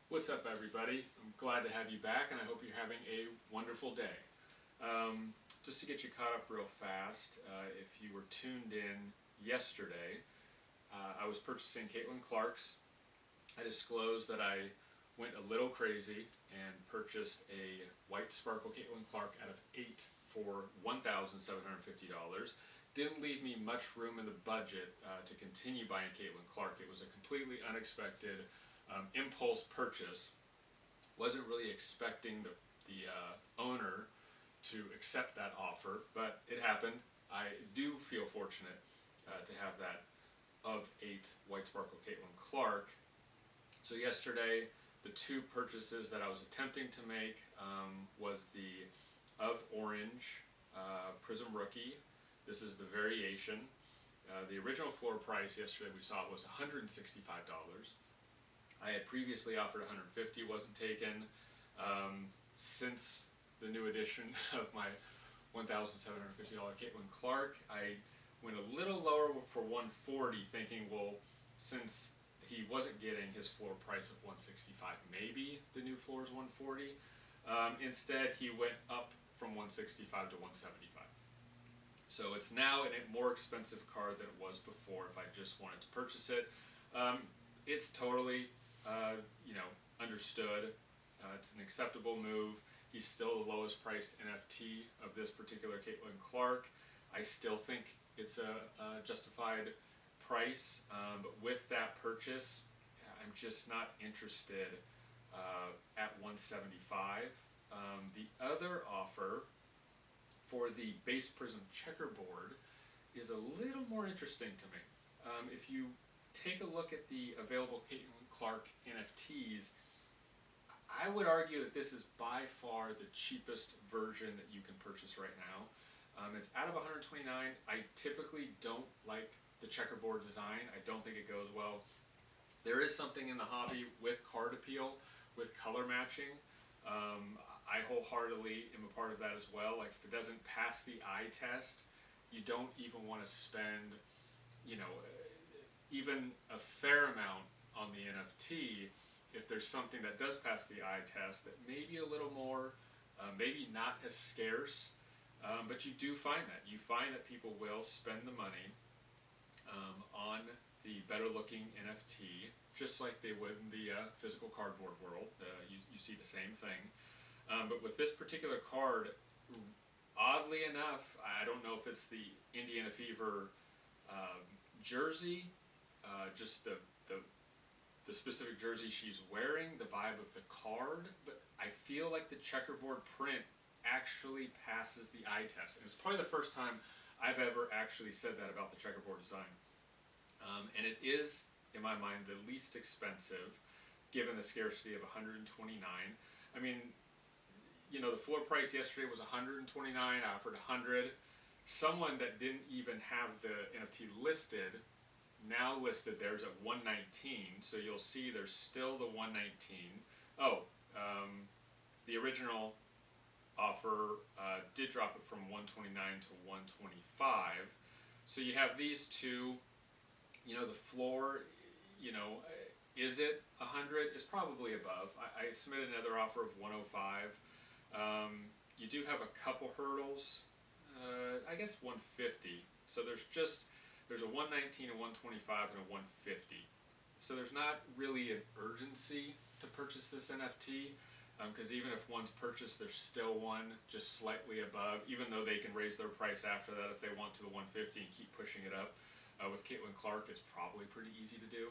What's up, everybody? I'm glad to have you back, and I hope you're having a wonderful day. Just to get you caught up real fast, if you were tuned in yesterday, I was purchasing Caitlin Clark's. I disclosed that I went a little crazy and purchased a white sparkle Caitlin Clark out of 8 for $1,750. Didn't leave me much room in the budget to continue buying Caitlin Clark. It was a completely unexpected impulse purchase. Wasn't really expecting the owner to accept that offer, but it happened. I do feel fortunate to have that of 8 White Sparkle Caitlin Clark. So yesterday, the two purchases that I was attempting to make was the of Orange Prism Rookie. This is the variation. The original floor price yesterday we saw was $165. I had previously offered $150, wasn't taken. Since the new edition of my $1,750 Caitlin Clark, I went a little lower for $140, thinking, well, since he wasn't getting his floor price of $165, maybe the new floor is $140. Instead, he went up from $165 to $175. So it's now a more expensive card than it was before if I just wanted to purchase it. It's totally, understood. It's an acceptable move. He's still the lowest priced NFT of this particular Caitlin Clark. I still think it's a justified price, but with that purchase, I'm just not interested at $175. The other offer for the base prism checkerboard is a little more interesting to me. If you take a look at the available Caitlin Clark NFTs, I would argue that this is by far the cheapest version that you can purchase right now. It's out of $129. I typically don't like the checkerboard design. I don't think it goes well. There is something in the hobby with card appeal, with color matching. I wholeheartedly am a part of that as well. Like, if it doesn't pass the eye test, you don't even want to spend, even a fair amount on the NFT if there's something that does pass the eye test that may be a little more, maybe not as scarce, but you do find that. You find that people will spend the money on the better looking NFT, just like they would in the physical cardboard world. You see the same thing. But with this particular card, oddly enough, I don't know if it's the Indiana Fever jersey, just the specific jersey she's wearing, the vibe of the card, but I feel like the checkerboard print actually passes the eye test. And it's probably the first time I've ever actually said that about the checkerboard design. And it is, in my mind, the least expensive, given the scarcity of $129. I mean, the floor price yesterday was $129. I offered $100. Someone that didn't even have the NFT listed now listed theirs at $119. So you'll see there's still the $119. The original offer did drop it from $129 to $125. So you have these two. The floor, is it $100? It's probably above. I submitted another offer of $105. You do have a couple hurdles. I guess $150. So there's a $119, a $125, and a $150. So there's not really an urgency to purchase this NFT, because even if one's purchased, there's still one just slightly above, even though they can raise their price after that if they want to the $150 and keep pushing it up. With Caitlin Clark, it's probably pretty easy to do.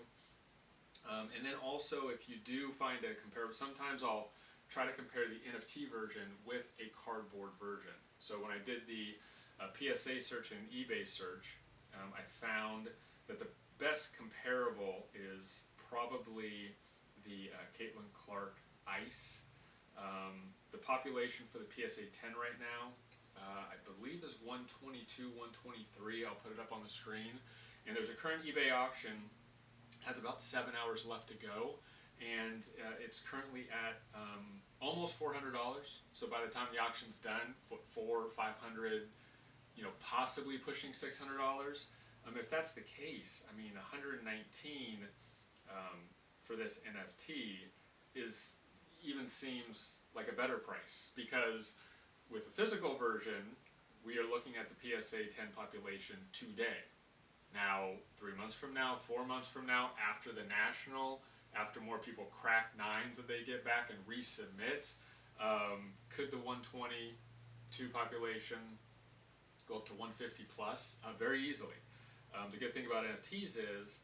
And then also, if you do find a comparable, sometimes I'll try to compare the NFT version with a cardboard version. So when I did the PSA search and eBay search, I found that the best comparable is probably the Caitlin Clark Ice. The population for the PSA 10 right now, I believe, is 122, 123. I'll put it up on the screen. And there's a current eBay auction, has about 7 hours left to go, and it's currently at almost $400. So by the time the auction's done, $400, $500, possibly pushing $600. If that's the case, I mean, $119 for this NFT is even seems like a better price, because with the physical version, we are looking at the PSA 10 population today. Now, 3 months from now, 4 months from now, after the national, after more people crack nines that they get back and resubmit, could the 122 population go up to 150 plus? Very easily. The good thing about NFTs is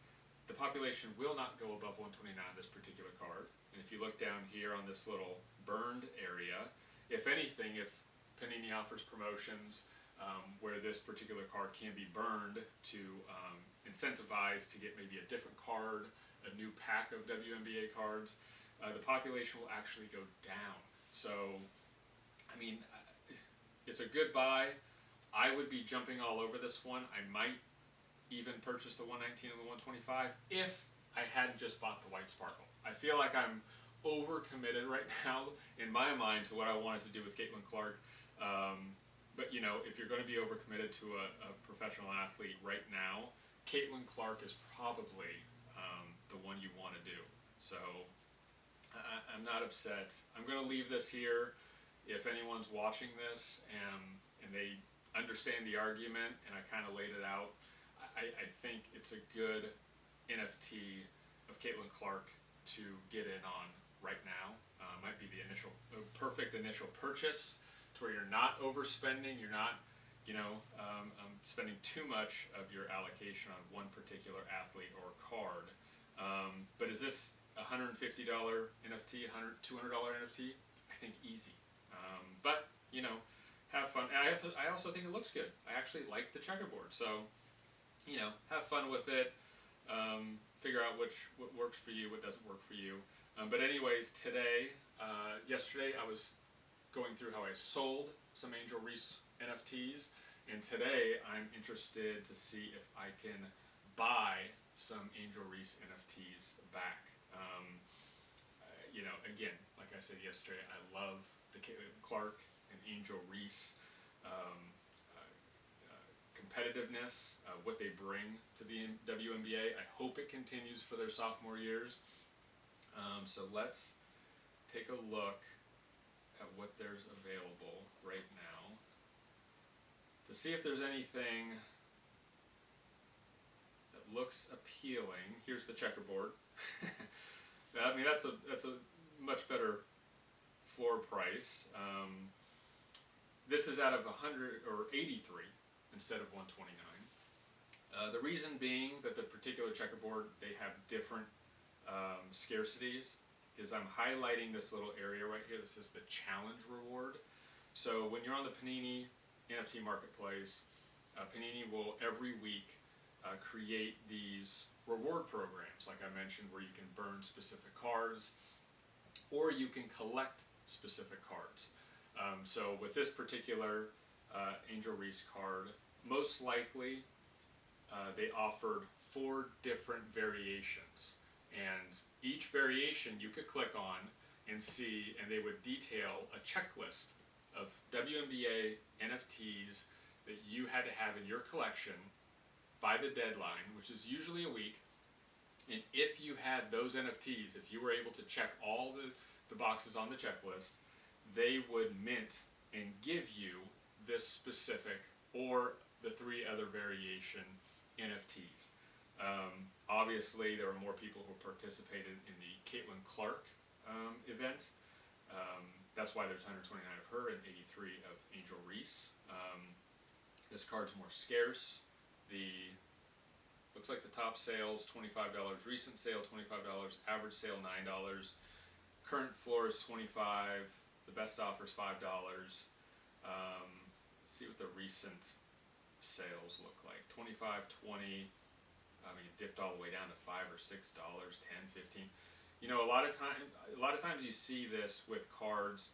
the population will not go above 129 this particular card. And if you look down here on this little burned area, if anything, if Panini offers promotions where this particular card can be burned to incentivize to get maybe a different card, a new pack of WNBA cards, the population will actually go down. So, I mean, it's a good buy. I would be jumping all over this one. I might even purchase the 119 and the 125 if I hadn't just bought the white sparkle. I feel like I'm overcommitted right now in my mind to what I wanted to do with Caitlin Clark. But you know, if you're going to be overcommitted to a professional athlete right now, Caitlin Clark is probably the one you want to do. So I'm not upset. I'm going to leave this here. If anyone's watching this and they understand the argument and I kind of laid it out, I think it's a good NFT of Caitlin Clark to get in on right now. Might be the perfect initial purchase to where you're not overspending, you're not, spending too much of your allocation on one particular athlete or card. But is this a $150 NFT, $200 NFT? I think easy. But, have fun. And I also think it looks good. I actually like the checkerboard. So, have fun with it. Figure out what works for you, what doesn't work for you. But anyways, yesterday I was going through how I sold some Angel Reese NFTs, and today I'm interested to see if I can buy some Angel Reese NFTs back. Again, like I said yesterday, I love the Caitlin Clark and Angel Reese competitiveness, what they bring to the WNBA. I hope it continues for their sophomore years. So let's take a look at what there's available right now to see if there's anything that looks appealing. Here's the checkerboard. I mean, that's a much better floor price. This is out of 100 or 83 instead of 129. The reason being that the particular checkerboard, they have different scarcities, is I'm highlighting this little area right here that says the challenge reward. So when you're on the Panini NFT marketplace, Panini will every week create these reward programs, like I mentioned, where you can burn specific cards or you can collect specific cards. So with this particular Angel Reese card, most likely they offered 4 different variations, and each variation you could click on and see, and they would detail a checklist of WNBA NFTs that you had to have in your collection by the deadline, which is usually a week. And if you had those NFTs, if you were able to check all the boxes on the checklist, they would mint and give you this specific or the 3 other variation NFTs. Obviously, there were more people who participated in the Caitlin Clark event. That's why there's 129 of her and 83 of Angel Reese. This card's more scarce. Looks like the top sales $25, recent sale $25, average sale $9, current floor is $25, the best offer is $5. Let's see what the recent sales look like. 25, 20. I mean, it dipped all the way down to $5 or $6, 10, 15. A lot of times you see this with cards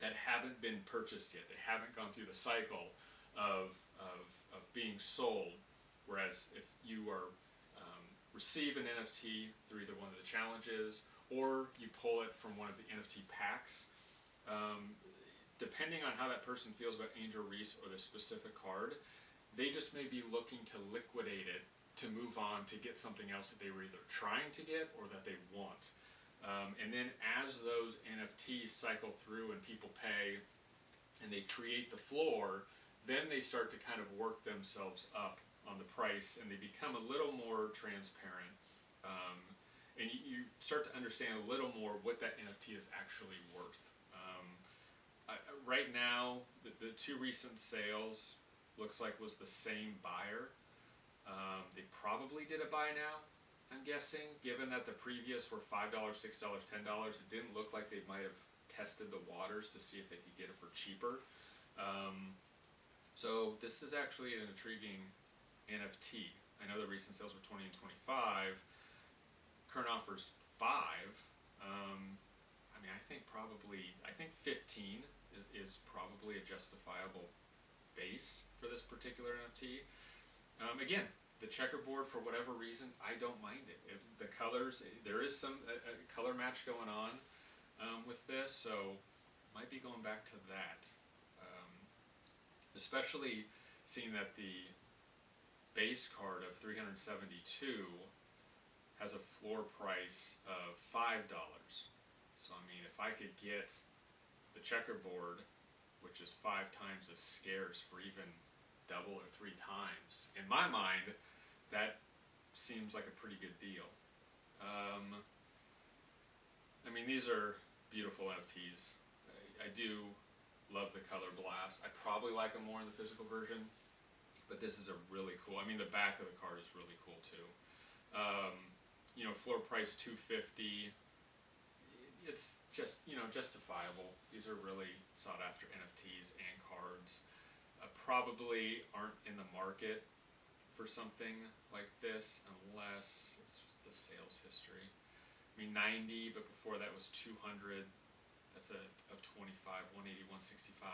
that haven't been purchased yet. They haven't gone through the cycle of being sold. Whereas if you are receive an NFT through either one of the challenges or you pull it from one of the NFT packs, depending on how that person feels about Angel Reese or the specific card, they just may be looking to liquidate it to move on to get something else that they were either trying to get or that they want. And then as those NFTs cycle through and people pay and they create the floor, then they start to kind of work themselves up on the price and they become a little more transparent. And you start to understand a little more what that NFT is actually worth. Right now, the two recent sales looks like was the same buyer. They probably did a buy now, I'm guessing, given that the previous were $5, $6, $10. It didn't look like they might have tested the waters to see if they could get it for cheaper. So this is actually an intriguing NFT. I know the recent sales were 20 and 25. Current offers 5. I mean, I think 15 is probably a justifiable base for this particular NFT. Again, the checkerboard, for whatever reason, I don't mind it. The colors, there is some a color match going on with this, so might be going back to that. Especially seeing that the base card of 372 has a floor price of $5. So I mean, if I could get the checkerboard, which is 5 times as scarce for even double or 3 times, in my mind, that seems like a pretty good deal. I mean, these are beautiful NFTs. I do love the color blast. I probably like them more in the physical version, but this is a really cool. I mean, the back of the card is really cool too. You know, floor price $250. It's just, you know, justifiable. These are really sought after NFTs and cards. Probably aren't in the market for something like this unless it's the sales history. I mean, 90, but before that was 200. That's of 25, 180, 165.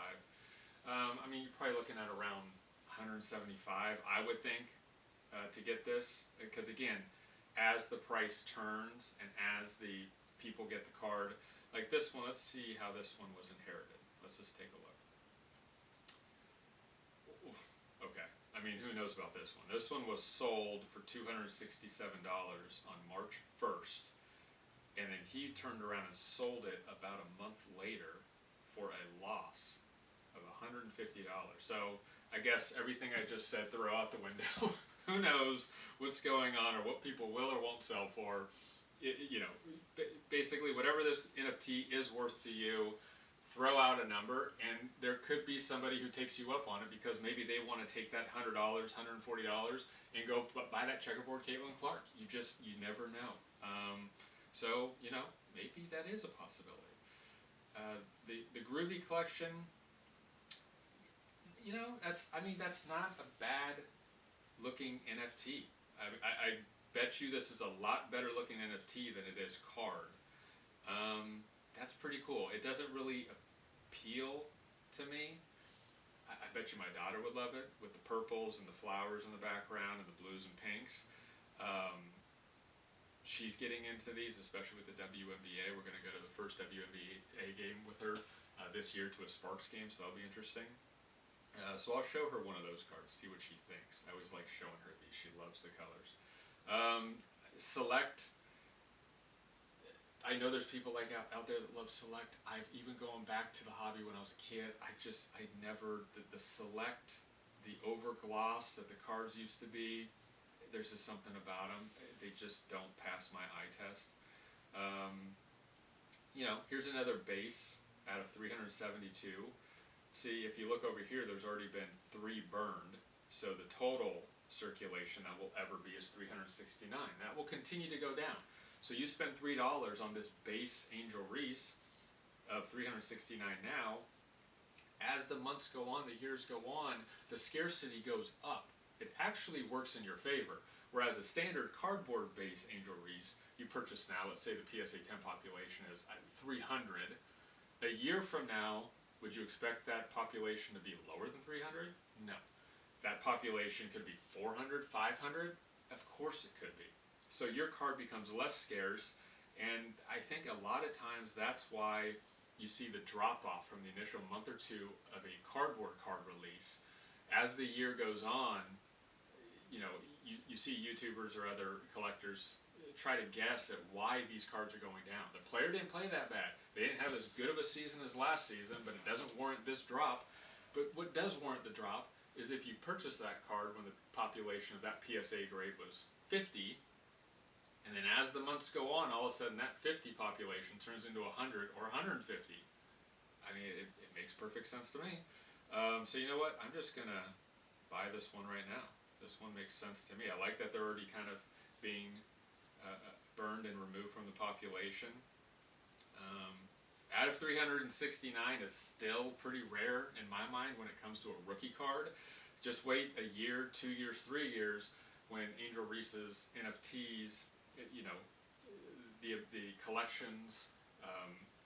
I mean, you're probably looking at around 175, I would think, to get this. Because again, as the price turns and as the people get the card, like this one, let's see how this one was inherited. Let's just take a look. Okay, I mean, who knows about this one? This one was sold for $267 on March 1st, and then he turned around and sold it about a month later for a loss of $150. So I guess everything I just said throw out the window. Who knows what's going on or what people will or won't sell for. You know, basically whatever this NFT is worth to you, throw out a number, and there could be somebody who takes you up on it because maybe they want to take that $100, $140 and go buy that checkerboard Caitlin Clark. You never know. So, you know, maybe that is a possibility. The Groovy collection, you know, that's not a bad looking NFT. I bet you this is a lot better looking NFT than it is card. That's pretty cool. It doesn't really appeal to me. I bet you my daughter would love it with the purples and the flowers in the background and the blues and pinks. She's getting into these, especially with the WNBA. We're going to go to the first WNBA game with her this year to a Sparks game, so that'll be interesting. So I'll show her one of those cards, see what she thinks. I always like showing her these. She loves the colors. Select. I know there's people like out there that love Select. I've even going back to the hobby when I was a kid. I never, the Select, the over gloss that the cards used to be, there's just something about them. They just don't pass my eye test. You know, here's another base out of 372. See, if you look over here, there's already been 3 burned. So the total circulation that will ever be is 369. That will continue to go down. So you spend $3 on this base Angel Reese of 369 now. As the months go on, the years go on, the scarcity goes up. It actually works in your favor. Whereas a standard cardboard base Angel Reese, you purchase now, let's say the PSA 10 population is at 300. A year from now, would you expect that population to be lower than 300? No. That population could be 400, 500? Of course it could be. So your card becomes less scarce, and I think a lot of times that's why you see the drop-off from the initial month or two of a cardboard card release. As the year goes on, you know, you see YouTubers or other collectors try to guess at why these cards are going down. The player didn't play that bad. They didn't have as good of a season as last season, but it doesn't warrant this drop. But what does warrant the drop is if you purchase that card when the population of that PSA grade was 50, and then as the months go on, all of a sudden that 50 population turns into 100 or 150. I mean, it makes perfect sense to me. So you know what? I'm just going to buy this one right now. This one makes sense to me. I like that they're already kind of being burned and removed from the population. Out of 369 is still pretty rare in my mind when it comes to a rookie card. Just wait a year, 2 years, 3 years when Angel Reese's NFTs, you know, the collections,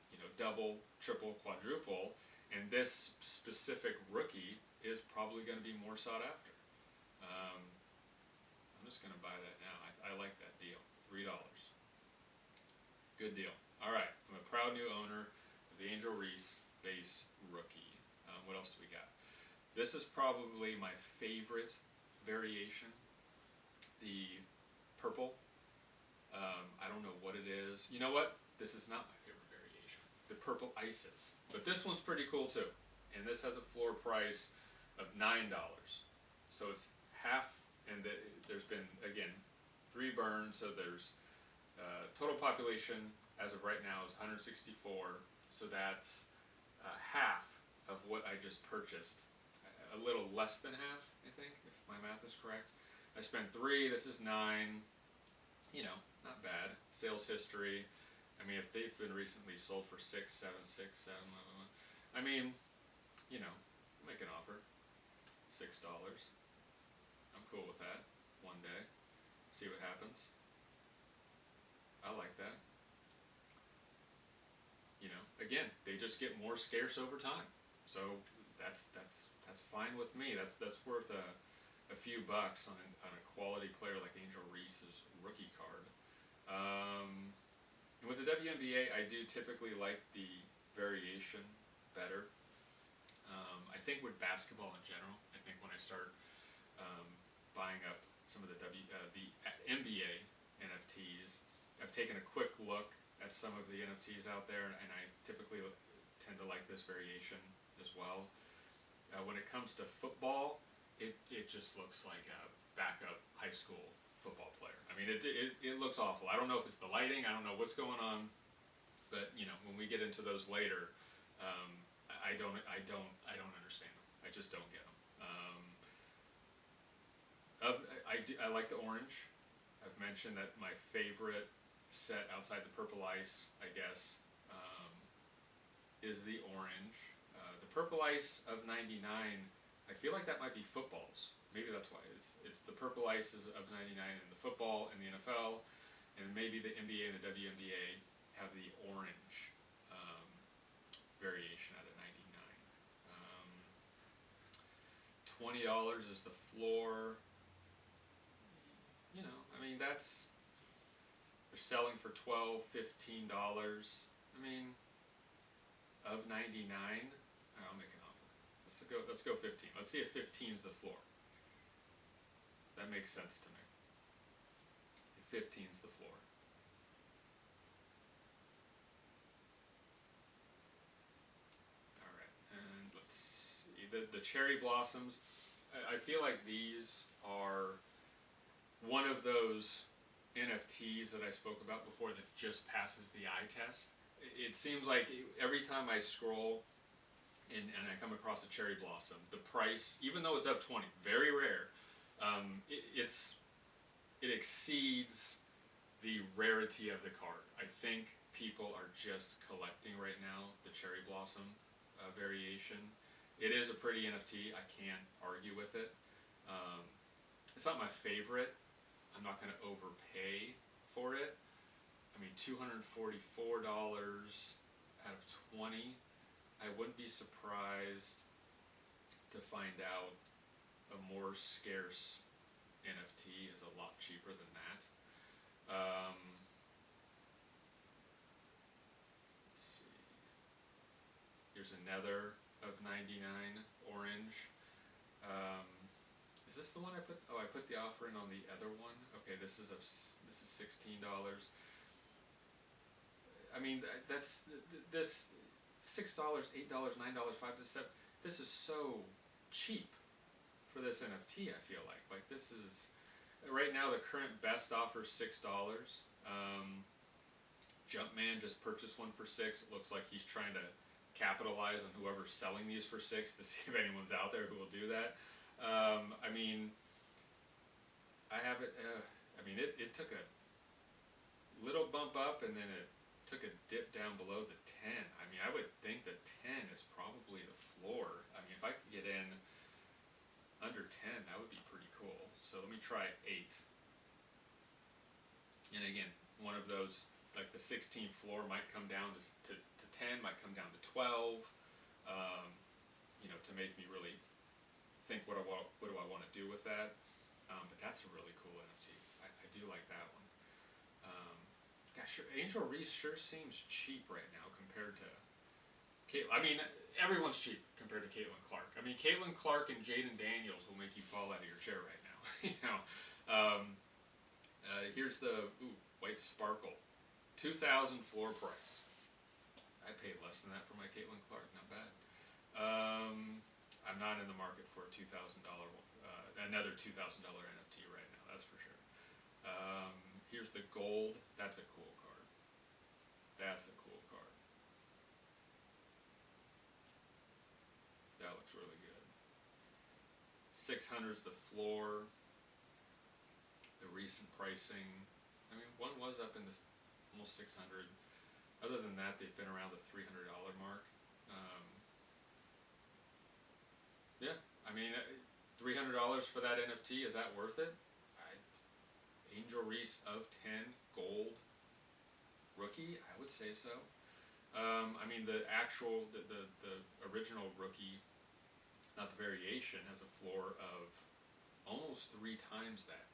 you know, double, triple, quadruple, and this specific rookie is probably going to be more sought after. I'm just going to buy that now. I like that deal. $3. Good deal. All right. I'm a proud new owner of the Angel Reese base rookie. What else do we got? This is probably my favorite variation. The purple. I don't know what it is. You know what? This is not my favorite variation. The purple ices. But this one's pretty cool too. And this has a floor price of $9. So it's half, and there's been, again, 3 burns, so there's total population as of right now is 164, so that's half of what I just purchased. A little less than half, I think, if my math is correct. I spent 3, this is 9, you know, not bad. Sales history, I mean, if they've been recently sold for 6, 7, 6, 7, I mean, you know, make an offer, $6. I'm cool with that, one day, see what happens. I like that. You know, again, they just get more scarce over time, so that's fine with me. That's worth a few bucks on a quality player like Angel Reese's rookie card. And with the WNBA, I do typically like the variation better. I think with basketball in general, I think when I start buying up some of the NBA NFTs, I've taken a quick look at some of the NFTs out there, and I typically tend to like this variation as well. When it comes to football, it just looks like a backup high school football player. I mean, it looks awful. I don't know if it's the lighting. I don't know what's going on, but you know, when we get into those later, I don't understand them. I just don't get them. I like the orange. I've mentioned that my favorite set outside the purple ice, I guess, is the orange. The purple ice of 99, I feel like that might be footballs. Maybe that's why. It's the purple ices of 99 in the football and the NFL, and maybe the NBA and the WNBA have the orange variation out of 99. $20 is the floor. You know, I mean, they're selling for $12, $15. I mean, of 99, I'll make an offer. Let's go 15. Let's see if 15 is the floor. That makes sense to me. If 15 is the floor. All right, and let's see the cherry blossoms. I feel like these are one of those NFTs that I spoke about before that just passes the eye test. It seems like every time I scroll and I come across a cherry blossom, the price, even though it's up 20, very rare, it exceeds the rarity of the card. I think people are just collecting right now the cherry blossom variation. It is a pretty NFT. I can't argue with it. It's not my favorite. I'm not going to overpay for it. I mean, $244 out of 20. I wouldn't be surprised to find out a more scarce NFT is a lot cheaper than that. Let's see. Here's another of 99 orange. Is this the one I put? Oh, I put the offer in on the other one. Okay, this is $16. I mean, this $6, $8, $9, $5 7. This is so cheap for this NFT. I feel like this is right now the current best offer is $6. Jumpman just purchased one for $6. It looks like he's trying to capitalize on whoever's selling these for $6 to see if anyone's out there who will do that. I mean, I have it. I mean, it took a little bump up and then it took a dip down below the 10. I mean, I would think the 10 is probably the floor. I mean, if I could get in under 10, that would be pretty cool. So let me try 8. And again, one of those, like the 16 floor might come down to 10, might come down to 12, to make me really think what do I want to do with that. But that's a really cool NFT. I do like that one. Gosh, Angel Reese sure seems cheap right now compared to Caitlin. I mean, everyone's cheap compared to Caitlin Clark. I mean, Caitlin Clark and Jaden Daniels will make you fall out of your chair right now. Here's the White Sparkle, 2,000 floor price. I paid less than that for my Caitlin Clark. Not bad. I'm not in the market for a $2,000 another $2,000 NFT right now. That's for sure. Here's the gold. That's a cool card. That's a cool card. That looks really good. 600 is the floor. The recent pricing. I mean, one was up in this almost 600. Other than that, they've been around the $300 mark. Yeah, I mean, $300 for that NFT, is that worth it? Angel Reese of 10, gold, rookie, I would say so. I mean, the original rookie, not the variation, has a floor of almost 3 times that.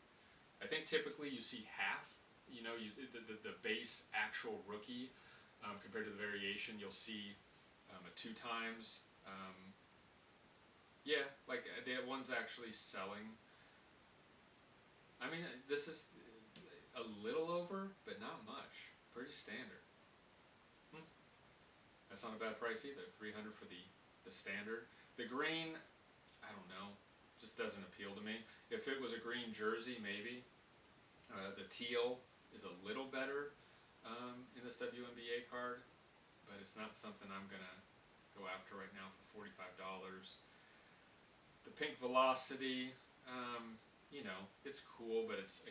I think typically you see half. The base actual rookie compared to the variation, you'll see a 2 times. Yeah, like that one's actually selling. I mean, this is a little over, but not much. Pretty standard. That's not a bad price either. $300 for the standard. The green, I don't know, just doesn't appeal to me. If it was a green jersey, maybe. The teal is a little better in this WNBA card, but it's not something I'm gonna go after right now for $45. The pink velocity, it's cool, but it's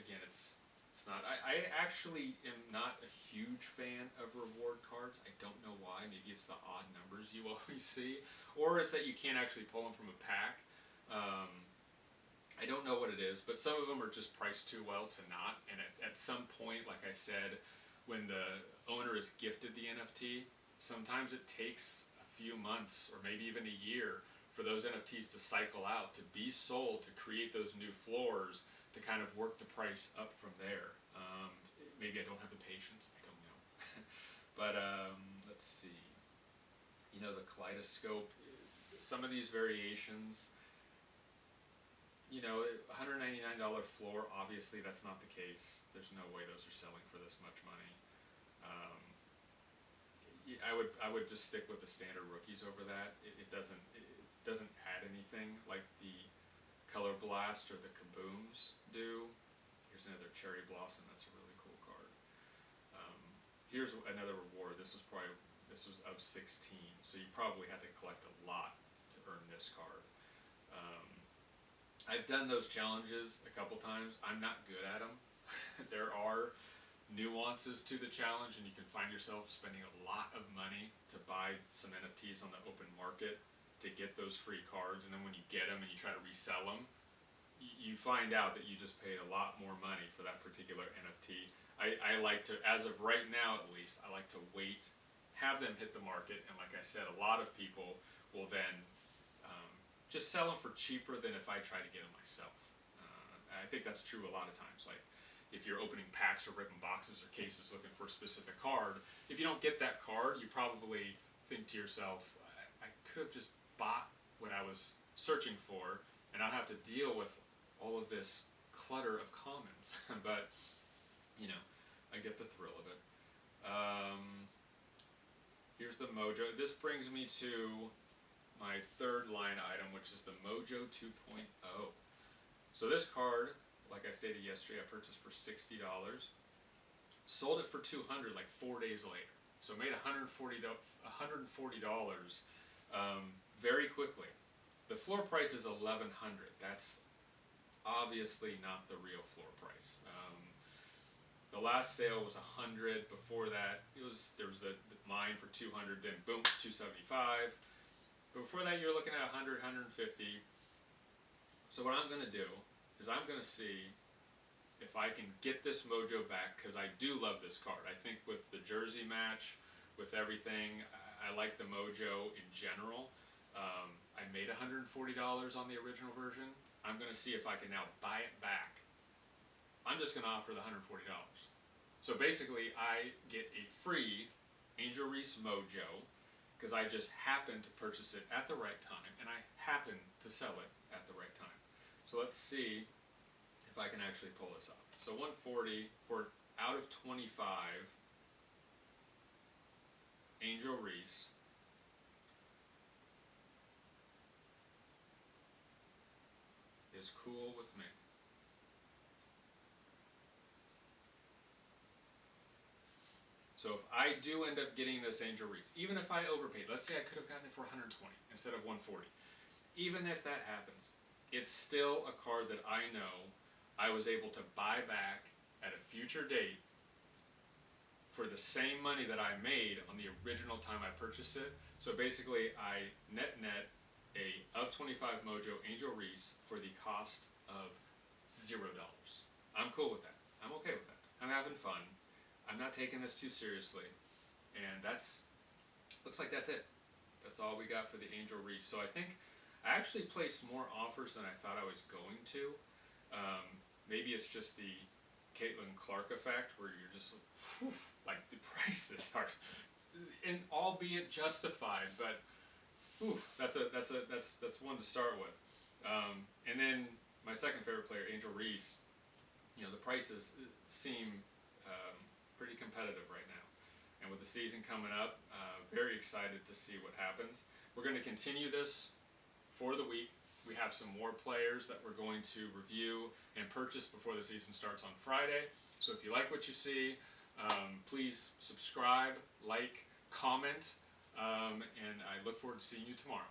not. I actually am not a huge fan of reward cards. I don't know why. Maybe it's the odd numbers you always see, or it's that you can't actually pull them from a pack. I don't know what it is, but some of them are just priced too well to not. And at some point, like I said, when the owner is gifted the NFT, sometimes it takes a few months or maybe even a year for those NFTs to cycle out, to be sold, to create those new floors, to kind of work the price up from there. Maybe I don't have the patience, I don't know. But let's see. The kaleidoscope, some of these variations, $199 floor, obviously that's not the case. There's no way those are selling for this much money. I would just stick with the standard rookies over that. It doesn't add anything like the Color Blast or the Kabooms do. Here's another Cherry Blossom. That's a really cool card. Here's another reward. This was of 16, so you probably had to collect a lot to earn this card. I've done those challenges a couple times. I'm not good at them. There are nuances to the challenge, and you can find yourself spending a lot of money to buy some NFTs on the open market to get those free cards, and then when you get them and you try to resell them, you find out that you just paid a lot more money for that particular NFT. I like to, as of right now at least, I like to wait, have them hit the market, and like I said, a lot of people will then just sell them for cheaper than if I try to get them myself. I think that's true a lot of times. Like if you're opening packs or ripping boxes or cases looking for a specific card, if you don't get that card, you probably think to yourself, I could have just bought what I was searching for and not have to deal with all of this clutter of commons. But, I get the thrill of it. Here's the Mojo. This brings me to my third line item, which is the Mojo 2.0. So this card, like I stated yesterday, I purchased for $60. Sold it for $200 like 4 days later. So made $140 very quickly. The floor price is $1,100. That's obviously not the real floor price. The last sale was $100. Before that, there was the line for $200. Then boom, $275. But before that, you're looking at $100, $150. So what I'm going to do is I'm going to see if I can get this Mojo back, because I do love this card. I think with the jersey match, with everything, I like the Mojo in general. I made $140 on the original version. I'm going to see if I can now buy it back. I'm just going to offer the $140. So basically, I get a free Angel Reese Mojo because I just happened to purchase it at the right time, and I happen to sell it at the right time. So let's see if I can actually pull this off. So 140 for out of 25 Angel Reese. Is cool with me. So if I do end up getting this Angel Reese, even if I overpaid, let's say I could have gotten it for 120 instead of 140. Even if that happens, it's still a card that I know I was able to buy back at a future date for the same money that I made on the original time I purchased it. So basically, I net a of 25 Mojo Angel Reese for the cost of $0. I'm cool with that. I'm okay with that. I'm having fun. I'm not taking this too seriously. And looks like that's it. That's all we got for the Angel Reese. So I think I actually placed more offers than I thought I was going to. Maybe it's just the Caitlin Clark effect, where you're just like the prices are, and albeit justified, but that's one to start with. And then my second favorite player, Angel Reese. The prices seem pretty competitive right now. And with the season coming up, very excited to see what happens. We're going to continue this for the week. We have some more players that we're going to review and purchase before the season starts on Friday. So if you like what you see, please subscribe, like, comment, and I look forward to seeing you tomorrow.